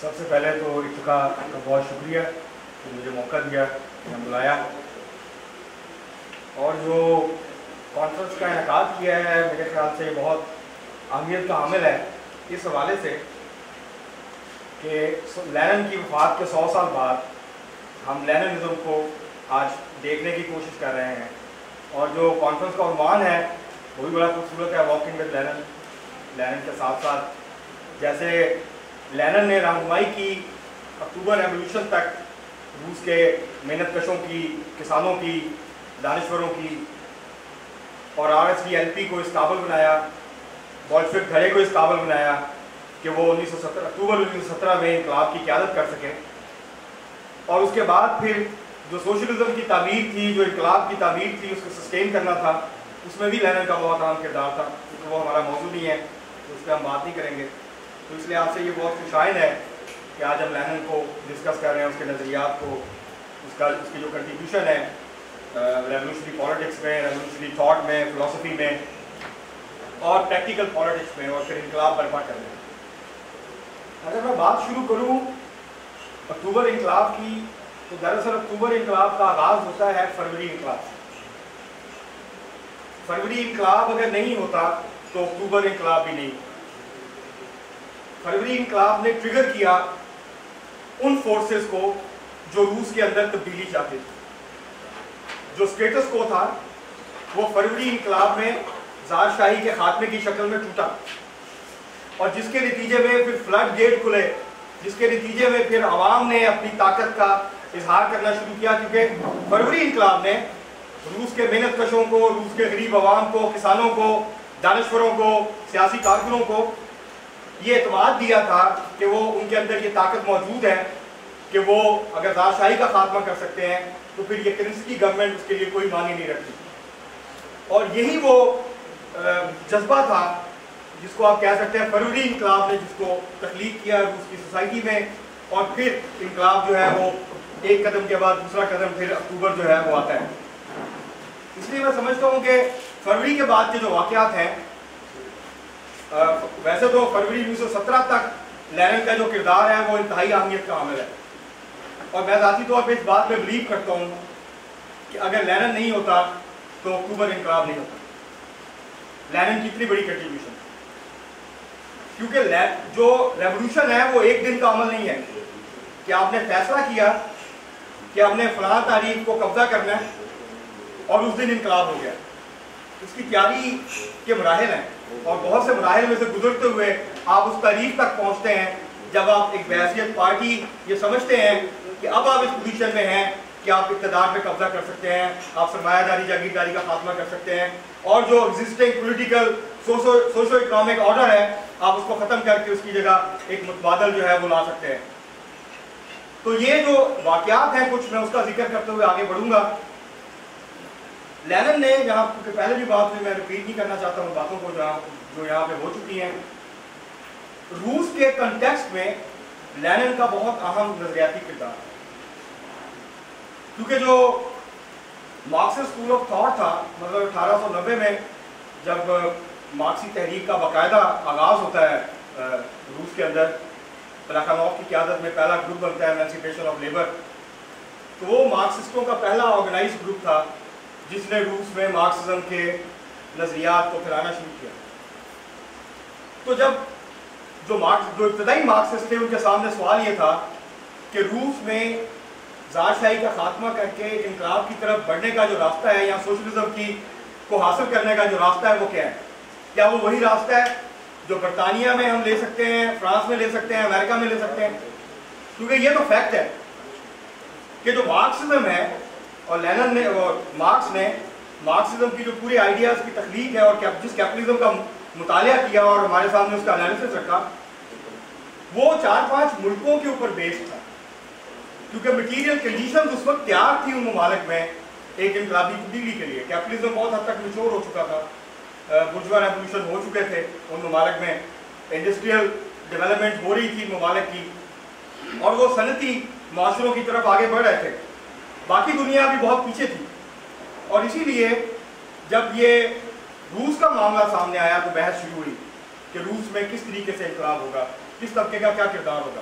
سب سے پہلے تو ارتقا کا بہت شکریہ کہ مجھے موقع دیا، میں بلایا، اور جو کانفرنس کا انعقاد کیا ہے میرے خیال سے بہت اہمیت کا حامل ہے اس حوالے سے کہ لینن کی وفات کے 100 سال بعد ہم لیننزم کو آج دیکھنے کی کوشش کر رہے ہیں، اور جو کانفرنس کا عنوان ہے وہ بھی بڑا خوبصورت ہے، واکنگ ود لینن۔ لینن کے ساتھ ساتھ جیسے لینن نے رہنمائی کی اکتوبر ریولوشن تک روس کے محنت کشوں کی، کسانوں کی، دانشوروں کی، اور RSDLP کو اس قابل بنایا، بولشوک دھڑے کو اس قابل بنایا کہ وہ اکتوبر 1917 میں انقلاب کی قیادت کر سکے، اور اس کے بعد پھر جو سوشلزم کی تعمیر تھی، جو انقلاب کی تعمیر تھی، اس کو سسٹین کرنا تھا، اس میں بھی لینن کا بہت اہم کردار تھا، کیونکہ وہ ہمارا موضوع نہیں ہے تو اس پہ ہم بات نہیں کریں گے۔ تو اس لیے آپ سے یہ بہت خوشائن ہے کہ آج ہم لینن کو ڈسکس کر رہے ہیں، اس کے نظریات کو، اس کی جو کنٹریبیوشن ہے ریولوشنری پالیٹکس میں، ریولوشنری تھاٹ میں، فلسفی میں، اور پریکٹیکل پالیٹکس میں، اور پھر انقلاب برپا کرنے میں۔ اگر میں بات شروع کروں اکتوبر انقلاب کی، تو دراصل اکتوبر انقلاب کا آغاز ہوتا ہے فروری انقلاب سے۔ فروری انقلاب اگر نہیں ہوتا تو اکتوبر انقلاب بھی نہیں ہوتا۔ فروری انقلاب نے ٹریگر کیا ان فورسز کو جو روس کے اندر تبدیلی چاہتے تھے۔ جو سٹیٹس کو تھا وہ فروری انقلاب میں زار شاہی کے خاتمے کی شکل میں ٹوٹا، اور جس کے نتیجے میں پھر فلڈ گیٹ کھلے، جس کے نتیجے میں پھر عوام نے اپنی طاقت کا اظہار کرنا شروع کیا، کیونکہ فروری انقلاب نے روس کے محنت کشوں کو، روس کے غریب عوام کو، کسانوں کو، دانشوروں کو، سیاسی کارکنوں کو یہ اعتماد دیا تھا کہ وہ ان کے اندر یہ طاقت موجود ہے کہ وہ اگر زار شاہی کا خاتمہ کر سکتے ہیں تو پھر یہ کرنسی گورنمنٹ اس کے لیے کوئی معنی نہیں رکھتی۔ اور یہی وہ جذبہ تھا جس کو آپ کہہ سکتے ہیں فروری انقلاب نے جس کو تخلیق کیا روس کی سوسائٹی میں، اور پھر انقلاب جو ہے وہ ایک قدم کے بعد دوسرا قدم پھر اکتوبر جو ہے وہ آتا ہے۔ اس لیے میں سمجھتا ہوں کہ فروری کے بعد کے جو واقعات ہیں، ویسے تو فروری 1917 تک لینن کا جو کردار ہے وہ انتہائی اہمیت کا حامل ہے، اور میں ذاتی طور پہ اس بات میں بلیو کرتا ہوں کہ اگر لینن نہیں ہوتا تو اکتوبر انقلاب نہیں ہوتا۔ لینن کی اتنی بڑی کنٹریبیوشن، کیونکہ جو ریولوشن ہے وہ ایک دن کا عمل نہیں ہے کہ آپ نے فیصلہ کیا کہ آپ نے فلاں تاریخ کو قبضہ کرنا ہے اور اس دن انقلاب ہو گیا۔ اس کی تیاری کے مراحل ہیں، اور بہت سے مراحل میں سے گزرتے ہوئے آپ اس تاریخ تک پہنچتے ہیں جب آپ ایک بحیثیت پارٹی یہ سمجھتے ہیں کہ اب آپ اس پوزیشن میں ہیں کہ آپ اقتدار پہ قبضہ کر سکتے ہیں، آپ سرمایہ داری جاگیرداری کا خاتمہ کر سکتے ہیں، اور جو existing political socio economic order ہے آپ اس کو ختم کر کے اس کی جگہ ایک متبادل جو ہے وہ لا سکتے ہیں۔ تو یہ جو واقعات ہیں کچھ، میں اس کا ذکر کرتے ہوئے آگے بڑھوں گا۔ لینن نے یہاں پہلے بھی بات ہوئی، میں ریپیٹ نہیں کرنا چاہتا ہوں باتوں کو جو یہاں پہ ہو چکی ہیں۔ روس کے کنٹیکسٹ میں لینن کا بہت اہم نظریاتی کردار ہے، کیونکہ جو مارکسسٹ اسکول آف تھاٹ تھا، مطلب 1890 میں جب مارکسی تحریک کا باقاعدہ آغاز ہوتا ہے روس کے اندر، پلاخانوف کی قیادت میں پہلا گروپ بنتا ہے ایمانسیپیشن آف لیبر، تو وہ مارکسسٹوں کا پہلا آرگنائز گروپ تھا جس نے روس میں مارکسزم کے نظریات کو پھیلانا شروع کیا۔ تو جو ابتدائی مارکسسٹ تھے ان کے سامنے سوال یہ تھا کہ روس میں زار شاہی کا خاتمہ کر کے انقلاب کی طرف بڑھنے کا جو راستہ ہے، یا سوشلزم کو حاصل کرنے کا جو راستہ ہے وہ کیا ہے؟ کیا وہ وہی راستہ ہے جو برطانیہ میں ہم لے سکتے ہیں، فرانس میں لے سکتے ہیں، امریکہ میں لے سکتے ہیں؟ کیونکہ یہ تو فیکٹ ہے کہ جو مارکسزم ہے، اور لینن نے اور مارکس نے مارکسزم کی جو پوری آئیڈیاز کی تخلیق ہے اور جس کیپٹلزم کا مطالعہ کیا اور ہمارے سامنے اس کا انالیسس رکھا، وہ 4-5 ملکوں کے اوپر بیسڈ تھا، کیونکہ مٹیریل کنڈیشنز اس وقت تیار تھی ان ممالک میں ایک انقلابی تبدیلی کے لیے۔ کیپٹلزم بہت حد تک میچور ہو چکا تھا، برجوا ریولوشن ہو چکے تھے ان ممالک میں، انڈسٹریل ڈیولپمنٹ ہو رہی تھی ممالک کی، اور وہ صنعتی معاشروں کی طرف آگے بڑھ رہے تھے، باقی دنیا بھی بہت پیچھے تھی۔ اور اسی لیے جب یہ روس کا معاملہ سامنے آیا تو بحث شروع ہوئی کہ روس میں کس طریقے سے انقلاب ہوگا، کس طبقے کا کیا کردار ہوگا۔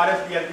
RSDLP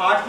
8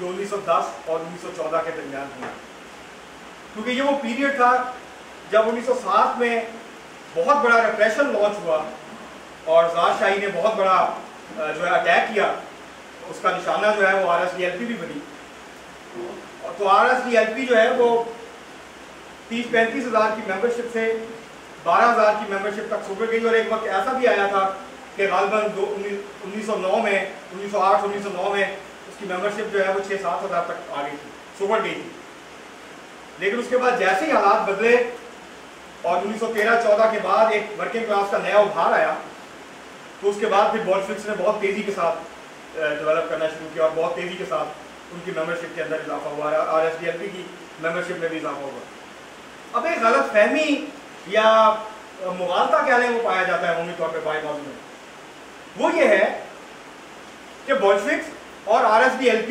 جو 1910 اور 1914 کے درمیان ہوئے، کیونکہ یہ وہ پیریڈ تھا جب 1907 میں بہت بڑا ریپریشن لانچ ہوا اور زار شاہی نے بہت بڑا جو ہے اٹیک کیا. اس کا نشانہ جو ہے وہ RSDLP بھی بنی. تو RSDLP جو ہے وہ 30-35 ہزار کی ممبرشپ سے 12 ہزار کی ممبرشپ تک سوپر گئی، اور ایک وقت ایسا بھی آیا تھا کہ غالباً 1909 میں 1908-1909 میں اس کی ممبرشپ جو ہے وہ 6-7 ہزار تک آ گئی تھی، سوپر گئی تھی. لیکن اس کے بعد جیسے ہی حالات بدلے اور 1913-14 کے بعد ایک ورکنگ کلاس کا نیا ابھار آیا، تو اس کے بعد پھر بولشوکس نے بہت تیزی کے ساتھ ڈیولپ کرنا شروع کیا اور بہت تیزی کے ساتھ ان کی ممبرشپ کے اندر اضافہ ہوا، RSDLP کی ممبرشپ میں بھی اضافہ ہوا. اب ایک غلط فہمی یا مغالطہ کہہ لیں وہ پایا جاتا ہے عمومی طور پہ بائیں بازو میں. وہ یہ ہے کہ بولشوکس اور RSDLP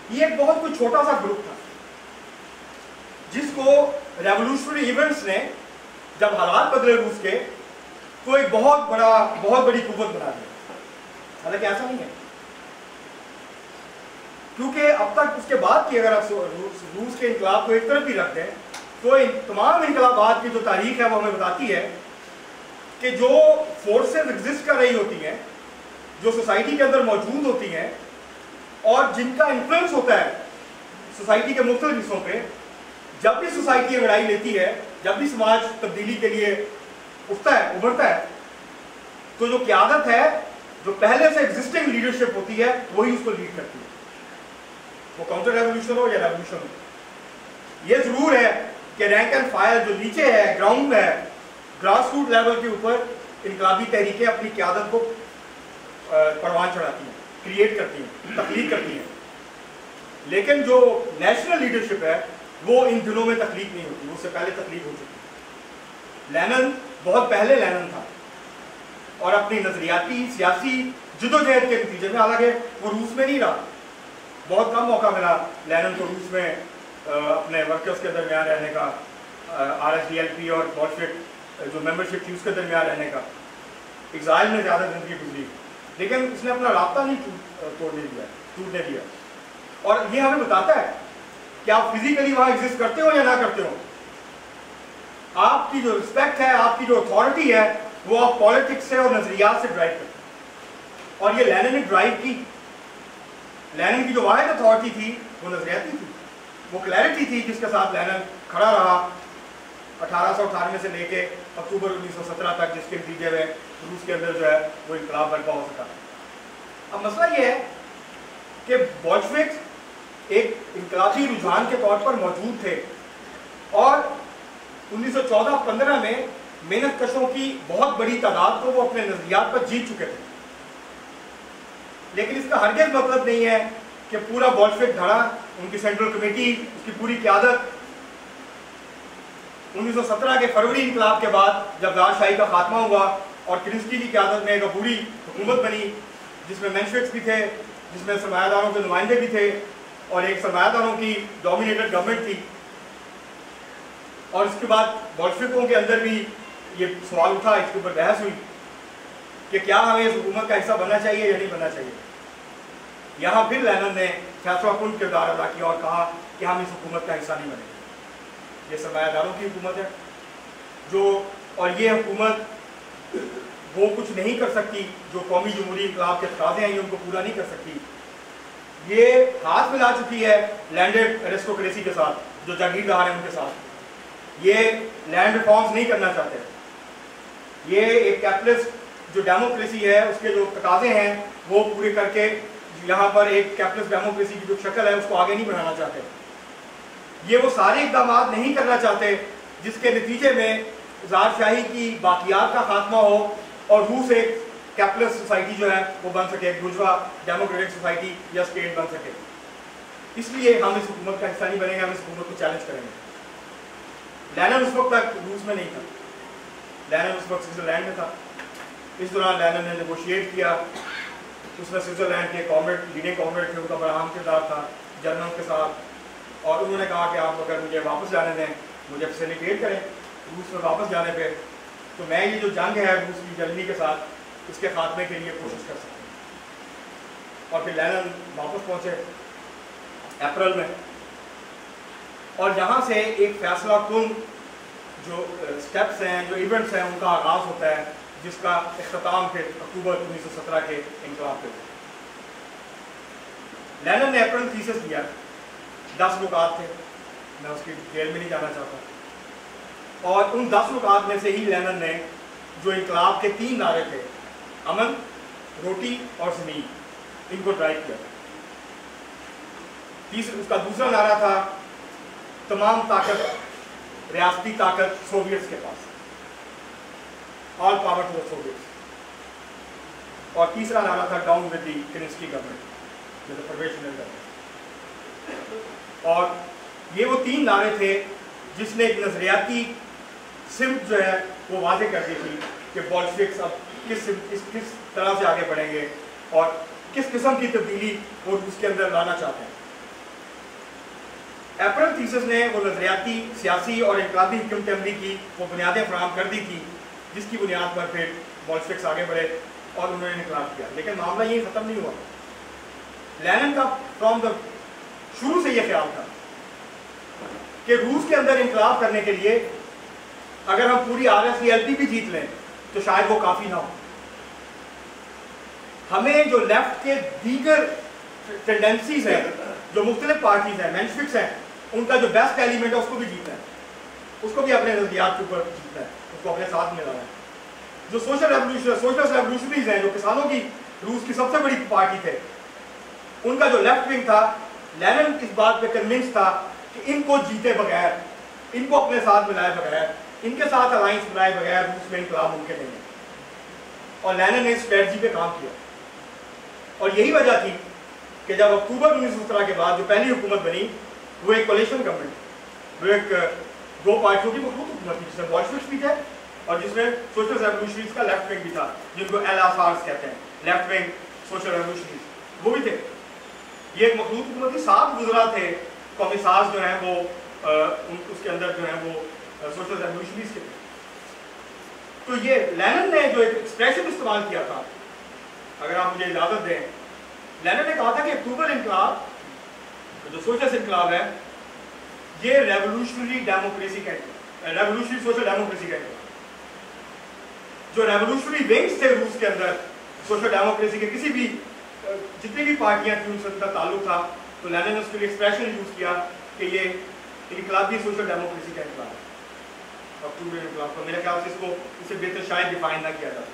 یہ ایک بہت کوئی چھوٹا سا گروپ تھا جس کو ریولوشنری ایونٹس نے جب حالات بدلے روس کے تو ایک بہت بڑی قوت بنا دیا. حالانکہ ایسا نہیں ہے، کیونکہ اب تک اس کے بعد کی اگر آپ روس کے انقلاب کو ایک طرف بھی رکھ دیں تو تمام انقلابات کی جو تاریخ ہے وہ ہمیں بتاتی ہے کہ جو فورسز ایگزسٹ کر رہی ہوتی ہیں، جو سوسائٹی کے اندر موجود ہوتی ہیں اور جن کا انفلوئنس ہوتا ہے سوسائٹی کے مختلف حصوں پہ، جب بھی سوسائٹی انگڑائی لیتی ہے، جب بھی سماج تبدیلی کے لیے اٹھتا ہے ابھرتا ہے، تو جو قیادت ہے، جو پہلے سے ایگزسٹنگ لیڈرشپ ہوتی ہے، وہی اس کو لیڈ کرتی ہے، وہ کاؤنٹر ریولوشن ہو یا ریولوشن ہو. یہ ضرور ہے کہ رینک اینڈ فائل جو نیچے ہے، گراؤنڈ ہے، گراس روٹ لیول کے اوپر انقلابی تحریکیں اپنی قیادت کو پروان چڑھاتی ہیں، کریٹ کرتی ہیں، تخلیق کرتی ہیں. لیکن جو نیشنل لیڈرشپ ہے وہ ان دنوں میں تخلیق نہیں ہوتی، وہ اس سے پہلے تخلیق ہو چکی ہے. لینن بہت پہلے لینن تھا اور اپنی نظریاتی سیاسی جدوجہد کے نتیجے میں، حالانکہ وہ روس میں نہیں رہا، بہت کم موقع ملا لینن کو روس میں اپنے ورکرز کے درمیان رہنے کا، RSDLP اور بولشوک جو ممبرشپ تھی اس کے درمیان رہنے کا. ایگزائل میں زیادہ زندگی گزری، لیکن اس نے اپنا رابطہ نہیں ٹوٹنے دیا. اور یہ ہمیں بتاتا ہے کہ آپ فزیکلی وہاں ایگزسٹ کرتے ہو یا نہ کرتے ہو، آپ کی جو رسپیکٹ ہے، آپ کی جو اتھارٹی ہے، وہ آپ پالیٹکس سے اور نظریات سے ڈرائیو کرتے ہیں. اور یہ لینن نے ڈرائیو کی. لینن کی جو واحد اتھارٹی تھی وہ نظریاتی تھی، وہ کلیئرٹی تھی جس کے ساتھ لینن کھڑا رہا 1898 سے لے کے اکتوبر 1917 تک، جس کے نتیجے میں روس کے اندر جو ہے وہ انقلاب برپا ہو سکا. اب مسئلہ یہ ہے کہ بولشوکس ایک انقلابی رجحان کے طور پر موجود تھے اور 1914-15 میں محنت کشوں کی بہت بڑی تعداد کو وہ اپنے نظریات پر جیت چکے تھے. لیکن اس کا ہرگز مطلب نہیں ہے کہ پورا بولشوک دھڑا، ان کی سینٹرل کمیٹی، اس کی پوری قیادت 1917 کے فروری انقلاب کے بعد جب زار شاہی کا خاتمہ ہوا اور کرنسکی کی قیادت میں ایک عبوری حکومت بنی جس میں مینشوکس بھی تھے، جس میں سرمایہ داروں کے نمائندے بھی تھے اور ایک سرمایہ داروں کی ڈومینیٹڈ گورنمنٹ تھی. اور اس کے بعد بولشوکوں کے اندر بھی یہ سوال اٹھا، اس کے اوپر بحث ہوئی کہ کیا ہمیں اس حکومت کا حصہ بننا چاہیے یا نہیں بننا چاہیے. یہاں پھر لینن نے فیصلہ کن کردار ادا کیا اور کہا کہ ہم اس حکومت کا حصہ نہیں بنیں گے. یہ سرمایہ داروں کی حکومت ہے اور یہ حکومت وہ کچھ نہیں کر سکتی جو قومی جمہوری انقلاب کے تقاضے ہیں، یہ ان کو پورا نہیں کر سکتی. یہ ہاتھ ملا چکی ہے لینڈڈ ایرسٹوکریسی کے ساتھ، جو جاگیردار ہیں ان کے ساتھ. یہ لینڈ ریفارمز نہیں کرنا چاہتے. یہ ایک کیپٹلسٹ جو ڈیموکریسی ہے اس کے جو تقاضے ہیں وہ پورے کر کے یہاں پر ایک کیپٹلسٹ ڈیموکریسی کی جو شکل ہے اس کو آگے نہیں بڑھانا چاہتے. یہ وہ سارے اقدامات نہیں کرنا چاہتے جس کے نتیجے میں زار شاہی کی باقیات کا خاتمہ ہو اور روس ایک کیپٹلسٹ سوسائٹی جو ہے وہ بن سکے، ایک بورژوا ڈیموکریٹک سوسائٹی یا اسٹیٹ بن سکے. اس لیے ہم اس حکومت کا حصہ نہیں بنیں گے، ہم اس حکومت کو چیلنج کریں گے. لینن اس وقت تک روس میں نہیں تھا، لینن اس وقت سوئٹزرلینڈ میں تھا. اس دوران لینن نے نیگوشیٹ کیا. اس میں سوئٹزرلینڈ کے لیڈنگ کامریڈ تھے، ان کا بڑا اہم کردار تھا جرمن کے ساتھ، اور انہوں نے کہا کہ آپ اگر مجھے واپس جانے دیں، مجھے فیسیلیٹیٹ کریں روس میں واپس جانے پہ، تو میں یہ جو جنگ ہے روس کی جرمنی کے ساتھ اس کے خاتمے کے لیے کوشش کر سکتا ہوں. اور پھر لینن واپس پہنچے اپریل میں، اور یہاں سے ایک فیصلہ کن جو سٹیپس ہیں، جو ایونٹس ہیں، ان کا آغاز ہوتا ہے، جس کا اختتام پھر اکتوبر 1917 کے انقلاب پہ ہوا۔ لینن نے اپریل تھیسس دیا، 10 نکات تھے، میں اس کی ڈیٹیل میں نہیں جانا چاہتا، اور ان 10 نکات میں سے ہی لینن نے جو انقلاب کے 3 نعرے تھے، امن، روٹی اور زمین، ان کو ڈرائیو کیا۔ اس کا دوسرا نعرہ تھا تمام طاقت، ریاستی طاقت سوویٹس کے پاس، آل پاور ٹو سوویٹس، اور تیسرا نعرہ تھا down with the Kerensky government, professional government. اور یہ وہ 3 نعرے تھے جس نے ایک نظریاتی سمت جو ہے وہ واضح کر دی تھی کہ بولشوکس اب کس طرح سے آگے بڑھیں گے اور کس قسم کی تبدیلی وہ روس کے اندر لانا چاہتے ہیں۔ اپریل تھیسس نے وہ نظریاتی، سیاسی اور انقلابی حکمت عملی کی وہ بنیادیں فراہم کر دی تھی جس کی بنیاد پر پھر بولشوکس آگے بڑھے اور انہوں نے انقلاب کیا۔ لیکن معاملہ یہی ختم نہیں ہوا۔ لینن کا فرام دا شروع سے یہ خیال تھا کہ روس کے اندر انقلاب کرنے کے لیے اگر ہم پوری RSDLP بھی جیت لیں تو شاید وہ کافی نہ ہو، ہمیں جو لیفٹ کے دیگر ٹینڈنسیز ہیں، جو مختلف پارٹیز ہیں، مینشوکس ہیں، ان کا جو بیسٹ ایلیمنٹ ہے اس کو بھی جیتنا ہے، اس کو بھی اپنے نظریات کے اوپر جیتنا ہے، اس کو اپنے ساتھ ملانا ہے۔ جو سوشلسٹ ریولوشنریز ہیں، جو کسانوں کی روس کی سب سے بڑی پارٹی تھے، ان کا جو لیفٹ ونگ تھا، لینن اس بات پہ کنونس تھا کہ ان کو جیتے بغیر، ان کو اپنے ساتھ ملائے بغیر، ان کے ساتھ الائنس بنائے بغیر روس میں انقلاب ممکن نہیں ہے، اور لینن نے اس اسٹریٹجی پہ کام کیا۔ اور یہی وجہ تھی کہ جب اکتوبر 1917 کے بعد جو پہلی حکومت بنی وہ ایک کولیشن گورنمنٹ، وہ ایک 2 پارٹیوں کی مخلوط حکومت تھی، جس میں بولشوکس بھی تھے اور جس میں سوشل ریولوشنریز کا لیفٹ ونگ بھی تھا، جن کو LSRs کہتے ہیں، لیفٹ ونگ سوشل ریولوشنریز، وہ بھی تھے۔ یہ ایک مخلوط حکومت تھی، 7 وزراء تھے، کمیسارز جو ہیں وہ اس کے اندر جو ہیں وہ سوشل ریولوشنریز کے تھے۔ تو یہ لینن نے جو ایک ایکسپریشن استعمال کیا تھا، اگر آپ مجھے اجازت دیں، لینن نے کہا تھا کہ اکتوبر انقلاب جو سوشلسٹ انقلاب ہے یہ ریولوشنری ڈیموکریسی کا ریولوشنری سوشل ڈیموکریسی کا انقلاب۔ جو ریولوشنری ونگز تھے روس کے اندر سوشل ڈیموکریسی کے، کسی بھی جتنی بھی پارٹیاں تھیں ان سے ان کا تعلق تھا، تو لینن نے اس کے لیے ایکسپریشن یوز کیا کہ یہ انقلابی سوشل ڈیموکریسی کا انقلاب ہے اکتوبر انقلاب کا۔ میرے خیال سے اس سے بہتر شاید ڈیفائن نہ کیا جاتا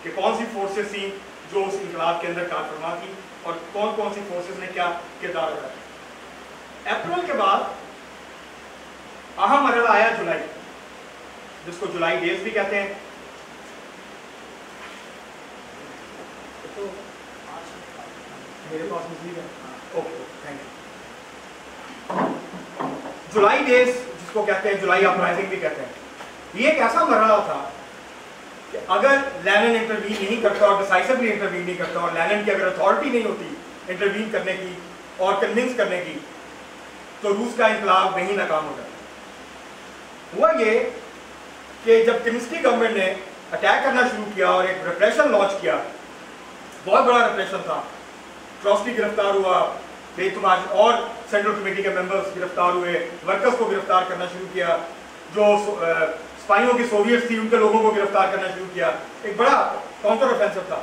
کہ کون سی فورسز تھیں جو اس انقلاب کے اندر کار فرما تھی اور کون سی فورسز نے کیا کردار ادا کیا۔ اپریل کے بعد اہم مرحلہ آیا جولائی، جس کو جولائی ڈیز بھی کہتے ہیں۔ میرے پاس مزید ہے، okay thank you. July days جس کو کہتے ہیں، جولائی اپرائزنگ بھی کہتے ہیں، یہ ایک ایسا مرحلہ تھا کہ اگر لینن انٹروین نہیں کرتا اور ڈیسائسولی انٹروین نہیں کرتا، اور لینن کی اگر اتھارٹی نہیں ہوتی انٹروین کرنے کی اور کنونس کرنے کی، تو روس کا انقلاب وہیں ناکام ہو جاتا۔ ہوا یہ کہ جب کینسکی گورنمنٹ نے اٹیک کرنا شروع کیا اور ایک ریپریشن لانچ کیا، بہت بڑا ریپریشن تھا، ٹروٹسکی گرفتار ہوا، بے تماش اور سینٹرل کمیٹی کے ممبرز گرفتار ہوئے، ورکرز کو گرفتار کرنا شروع کیا، جو سپاہیوں کی سوویٹس تھی ان کے لوگوں کو گرفتار کرنا شروع کیا۔ ایک بڑا کاؤنٹر آفینسو تھا،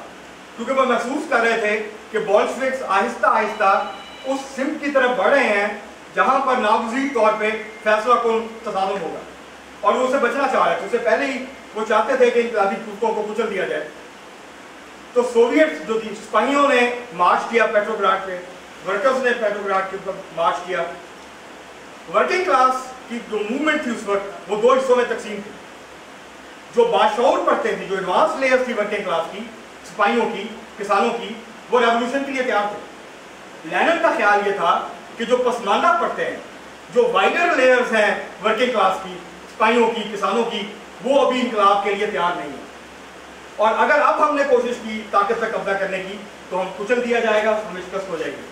کیونکہ وہ محسوس کر رہے تھے کہ بولشوکس آہستہ آہستہ اس سمت کی طرف بڑھ رہے ہیں جہاں پر ناگزیر طور پہ فیصلہ کن تصادم ہوگا، اور وہ اسے بچنا چاہ رہے تھے۔ اس سے پہلے ہی وہ چاہتے تھے کہ انقلابی قوتوں کو کچل دیا جائے۔ تو سوویٹس جو تھی، سپاہیوں نے مارچ کیا پیٹروگراڈ پہ، ورکرز نے پیٹروگراڈ کے اوپر مارچ کیا۔ ورکنگ کلاس کی جو موومنٹ تھی اس وقت وہ 2 حصوں میں تقسیم تھی۔ جو باشعور پڑھتے تھے، جو ایڈوانس لیئرز تھی ورکنگ کلاس کی، سپاہیوں کی، کسانوں کی، وہ ریولوشن کے لیے تیار تھے۔ لینن کا خیال یہ تھا کہ جو پسماندہ پڑھتے ہیں، جو وائڈر لیئرز ہیں ورکنگ کلاس کی، سپاہیوں کی، کسانوں کی، وہ ابھی انقلاب کے لیے تیار نہیں ہے، اور اگر اب ہم نے کوشش کی طاقت سے قبضہ کرنے کی تو ہم کچل دیا جائے گا، ہمیں شکست ہو جائے گی۔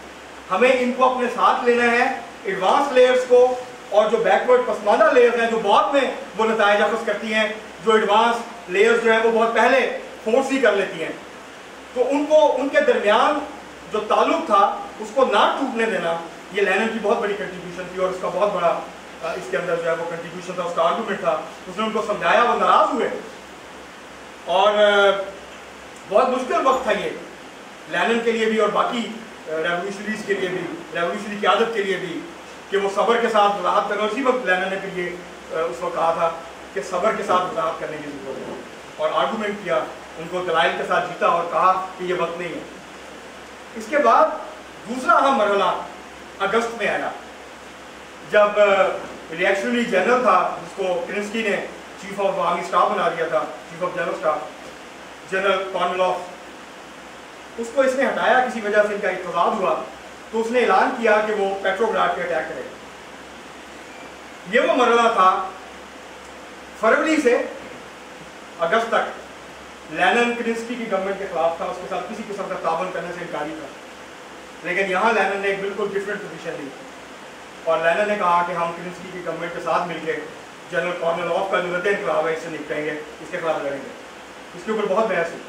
ہمیں ان کو اپنے ساتھ لینا ہے، ایڈوانس لیئرز کو، اور جو بیکورڈ پسماندہ لیئرز ہیں جو بعد میں وہ نتائج اخذ کرتی ہیں، جو ایڈوانس لیئرز جو ہیں وہ بہت پہلے فورس ہی کر لیتی ہیں، تو ان کو ان کے درمیان جو تعلق تھا اس کو نہ ٹوٹنے دینا، یہ لینن کی بہت بڑی کنٹریبیوشن تھی، اور اس کا بہت بڑا اس کے اندر جو ہے وہ کنٹریبیوشن تھا، اس کا آرگومنٹ تھا. اس نے ان کو سمجھایا، وہ ناراض ہوئے، اور بہت مشکل وقت تھا یہ لینن کے لیے بھی اور باقی ریولیوشنریز کے لیے بھی، ریولیوشنری قیادت کے لیے بھی، کہ وہ صبر کے ساتھ وضاحت کریں. اسی وقت لینن نے پھر یہ اس وقت کہا تھا کہ صبر کے ساتھ وضاحت کرنے کی ضرورت ہے، اور آرگومنٹ کیا، ان کو دلائل کے ساتھ جیتا اور کہا کہ یہ وقت نہیں ہے. اس کے بعد دوسرا اہم مرحلہ اگست میں آیا، جب ریئیکشنری جنرل تھا جس کو کرنسکی نے چیف آف آرمی اسٹاف بنا دیا تھا، chief of general staff, general Kornilov, اس کو اس نے ہٹایا، کسی وجہ سے ان کا اتحاد ہوا، تو اس نے اعلان کیا کہ وہ پیٹروگراڈ پہ اٹیک کرے. یہ وہ مرحلہ تھا فروری سے اگست تک لینن کرنسکی کی گورنمنٹ کے خلاف تھا، اس کے ساتھ کسی قسم کا تعاون کرنے سے انکاری تھا. لیکن یہاں لینن نے ایک بالکل ڈفرینٹ پوزیشن لی، اور لینن نے کہا کہ ہم کرنسکی کی گورنمنٹ کے ساتھ مل کے جنرل کارنلوف کا جو رد انقلاب ہے اس سے نپٹیں گے، اس کے خلاف لڑیں گے. اس کے اوپر بہت بحث ہوئی،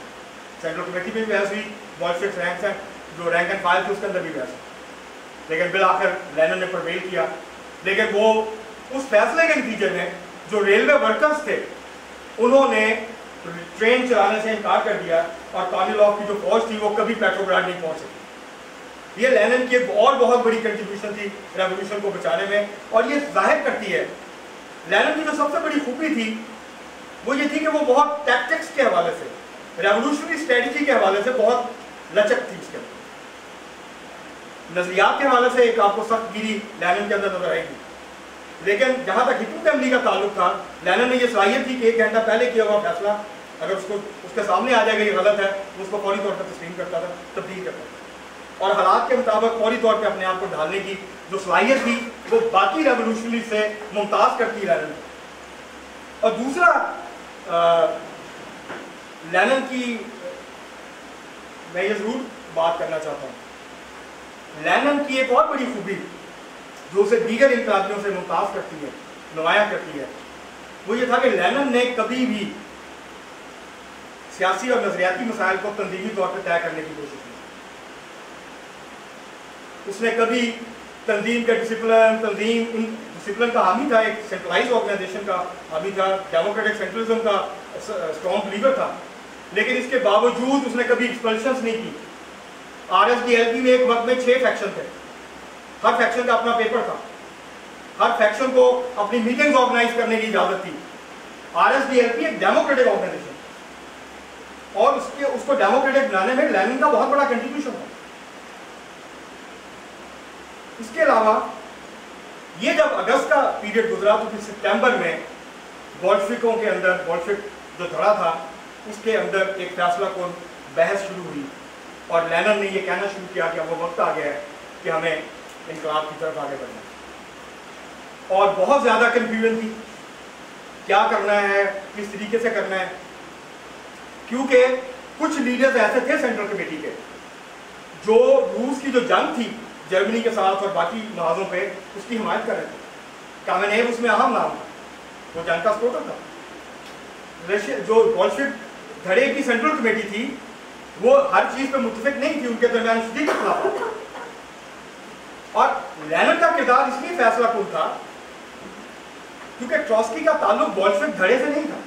سینٹرل کمیٹی میں بھی بحث ہوئی، بولشوک رینکس ہیں جو رینک اینڈ فائل تھے اس کے اندر بھی بحث ہوئی، لیکن بالآخر لینن نے پرویل کیا. لیکن وہ اس فیصلے کے نتیجے میں جو ریلوے ورکرز تھے انہوں نے ٹرین چلانے سے انکار کر دیا، اور کارنلوف کی جو فوج تھی وہ کبھی پیٹروگراڈ نہیں پہنچ سکی. یہ لینن کی ایک اور بہت بڑی کنٹریبیوشن تھی ریولیوشن کو بچانے میں، اور یہ ظاہر کرتی ہے لینن کی جو سب سے بڑی خوبی تھی وہ یہ تھی کہ وہ بہت ٹیکٹکس کے حوالے سے، ریولیوشنری اسٹریٹجی کے حوالے سے بہت لچک تھی. اس کے نظریات کے حوالے سے ایک آپ کو سخت گیری لینن کے اندر نظر آئے گی، لیکن جہاں تک حکمت عملی کا تعلق تھا لینن نے یہ صلاحیت تھی کہ 1 گھنٹہ پہلے کیا ہوا فیصلہ اگر اس کے سامنے آ جائے گا یہ غلط ہے، اس کو فوری طور پر تسلیم کرتا تھا، تبدیل کرتا تھا، اور حالات کے مطابق فوری طور پہ اپنے آپ کو ڈھالنے کی جو صلاحیت تھی وہ باقی ریولیوشنری سے ممتاز کرتی لینن. اور دوسرا لینن کی میں یہ ضرور بات کرنا چاہتا ہوں، لینن کی ایک اور بڑی خوبی جو اسے دیگر انقلابیوں سے ممتاز کرتی ہے، نمایاں کرتی ہے، وہ یہ تھا کہ لینن نے کبھی بھی سیاسی اور نظریاتی مسائل کو تنظیمی طور پہ طے کرنے کی کوشش کی. اس نے کبھی تنظیم کے ڈسپلن کا حامی تھا، ایک سینٹرلائز آرگنائزیشن کا حامی تھا، ڈیموکریٹک سینٹرلزم کا اسٹرانگ بلیور تھا، لیکن اس کے باوجود اس نے کبھی ایکسپلشنز نہیں کی. RSDLP میں ایک وقت میں 6 فیکشن تھے، ہر فیکشن کا اپنا پیپر تھا، ہر فیکشن کو اپنی میٹنگز آرگنائز کرنے کی اجازت تھی. RSDLP ایک ڈیموکریٹک آرگنائزیشن، اور اس کو ڈیموکریٹک بنانے میں لینن کا بہت بڑا کنٹریبیوشن تھا. اس کے علاوہ یہ جب اگست کا پیریڈ گزرا تو پھر سپٹمبر میں بولشوکوں کے اندر، بولشوک جو دھڑا تھا اس کے اندر ایک فیصلہ کن بحث شروع ہوئی، اور لینن نے یہ کہنا شروع کیا کہ اب وہ وقت آ گیا ہے کہ ہمیں انقلاب کی طرف آگے بڑھنا ہے. اور بہت زیادہ کنفیوژن تھی کیا کرنا ہے، کس طریقے سے کرنا ہے، کیونکہ کچھ لیڈرز ایسے تھے سینٹرل کمیٹی کے جو روس کی جو جنگ تھی جرمنی کے ساتھ اور باقی محاذوں پہ اس کی حمایت کر رہے تھے. کامینیو اس میں اہم نام تھا، وہ جنگ کا سپورٹر تھا. جو بولشوک دھڑے کی سینٹرل کمیٹی تھی وہ ہر چیز پہ متفق نہیں تھی، ان کے درمیان شدید اختلافات تھے. اور لینن کا کردار اس لیے فیصلہ کن تھا کیونکہ ٹروٹسکی کا تعلق بولشوک دھڑے سے نہیں تھا،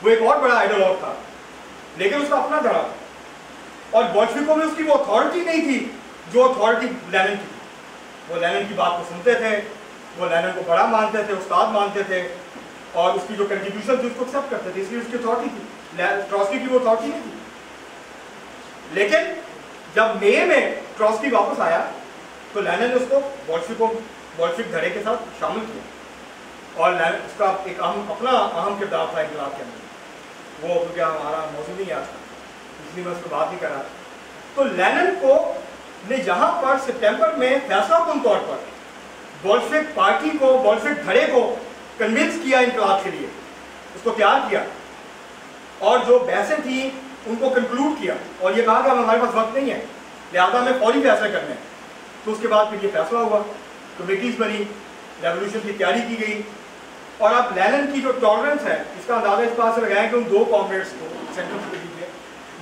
وہ ایک اور بڑا آئیڈیالوگ تھا، لیکن اس کا اپنا دھڑا تھا، اور بولشوکوں میں اس کی وہ اتھارٹی نہیں تھی جو اتھارٹی لینن کی تھی. وہ لینن کی بات کو سنتے تھے، وہ لینن کو بڑا مانتے تھے، استاد مانتے تھے، اور اس کی جو کنٹریبیوشن تھی اس کو ایکسیپٹ کرتے تھے، اس لیے اس کی اتھارٹی تھی. ٹروٹسکی کی وہ اتھارٹی نہیں تھی. لیکن جب مئی میں ٹروٹسکی واپس آیا تو لینن نے اس کو بولشوک دھڑے کے ساتھ شامل کیا، اور اس کا ایک اپنا اہم کردار تھا انقلاب کے اندر. وہ کیونکہ ہمارا موضوع نہیں آتا اس لیے میں اس کو بات نہیں کر رہا. تو لینن کو نے یہاں پر سپٹمبر میں فیصلہ کن طور پر بولشوک پارٹی کو، بولشوک دھڑے کو کنونس کیا انقلاب کے لیے، اس کو تیار کیا، اور جو بحثیں تھیں ان کو کنکلوڈ کیا، اور یہ کہا کہ ہمارے پاس وقت نہیں ہے لہٰذا ہمیں فوری فیصلے کرنے ہیں. تو اس کے بعد پھر یہ فیصلہ ہوا، کمیٹیز بنی، ریولیوشن کی تیاری کی گئی. اور اب لینن کی جو ٹالرنس ہے اس کا اندازہ اس بات سے لگائیں کہ ان 2 کامریڈس کو سینٹرل کمیٹی کے